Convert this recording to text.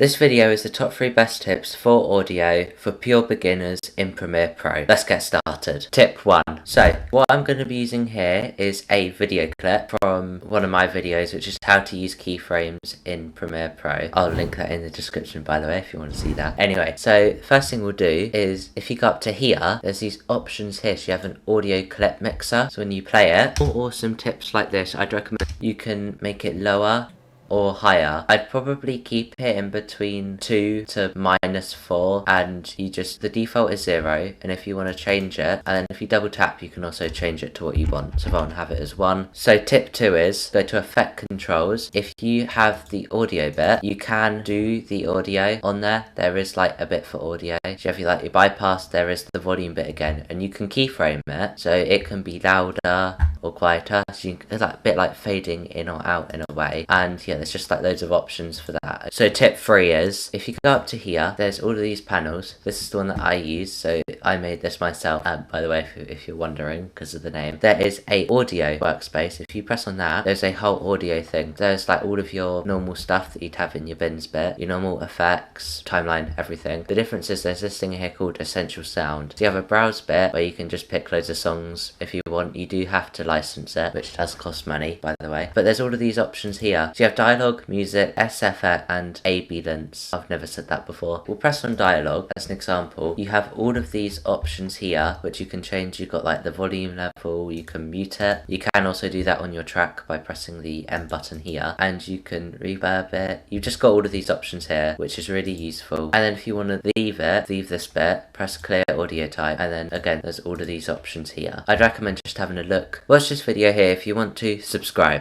This video is the top 3 best tips for audio for pure beginners in Premiere Pro. Let's get started. Tip 1. So, what I'm going to be using here is a video clip from one of my videos, which is how to use keyframes in Premiere Pro. I'll link that in the description, by the way, if you want to see that. Anyway, so first thing we'll do is, if you go up to here, there's these options here. So you have an audio clip mixer. So when you play it, more awesome tips like this, I'd recommend you can make it lower or higher. I'd probably keep it in between 2 to -4, and the default is 0, and if you want to change it, and then if you double tap you can also change it to what you want. So if I want to have it as 1. So tip 2 is go to effect controls. If you have the audio bit, you can do the audio on there. There is like a bit for audio. So if you like your bypass, there is the volume bit again, and you can keyframe it so it can be louder or quieter. So it's like a bit like fading in or out in a way. And yeah, there's just like loads of options for that. So tip 3 is, if you go up to here, there's all of these panels. This is the one that I use, so I made this myself, by the way, if you're wondering because of the name. There is a audio workspace. If you press on that, there's a whole audio thing. There's like all of your normal stuff that you'd have in your bins bit, your normal effects, timeline, everything. The difference is there's this thing here called essential sound. So you have a browse bit where you can just pick loads of songs if you want. You do have to license it, which does cost money, by the way. But there's all of these options here. So you have dialogue, music, SFX, and A/B lints. I've never said that before. We'll press on dialogue as an example. You have all of these options here, which you can change. You've got like the volume level, you can mute it. You can also do that on your track by pressing the M button here, and you can reverb it. You've just got all of these options here, which is really useful. And then if you want to leave this bit, press clear audio type, and then again, there's all of these options here. I'd recommend just having a look. Watch this video here if you want to. Subscribe.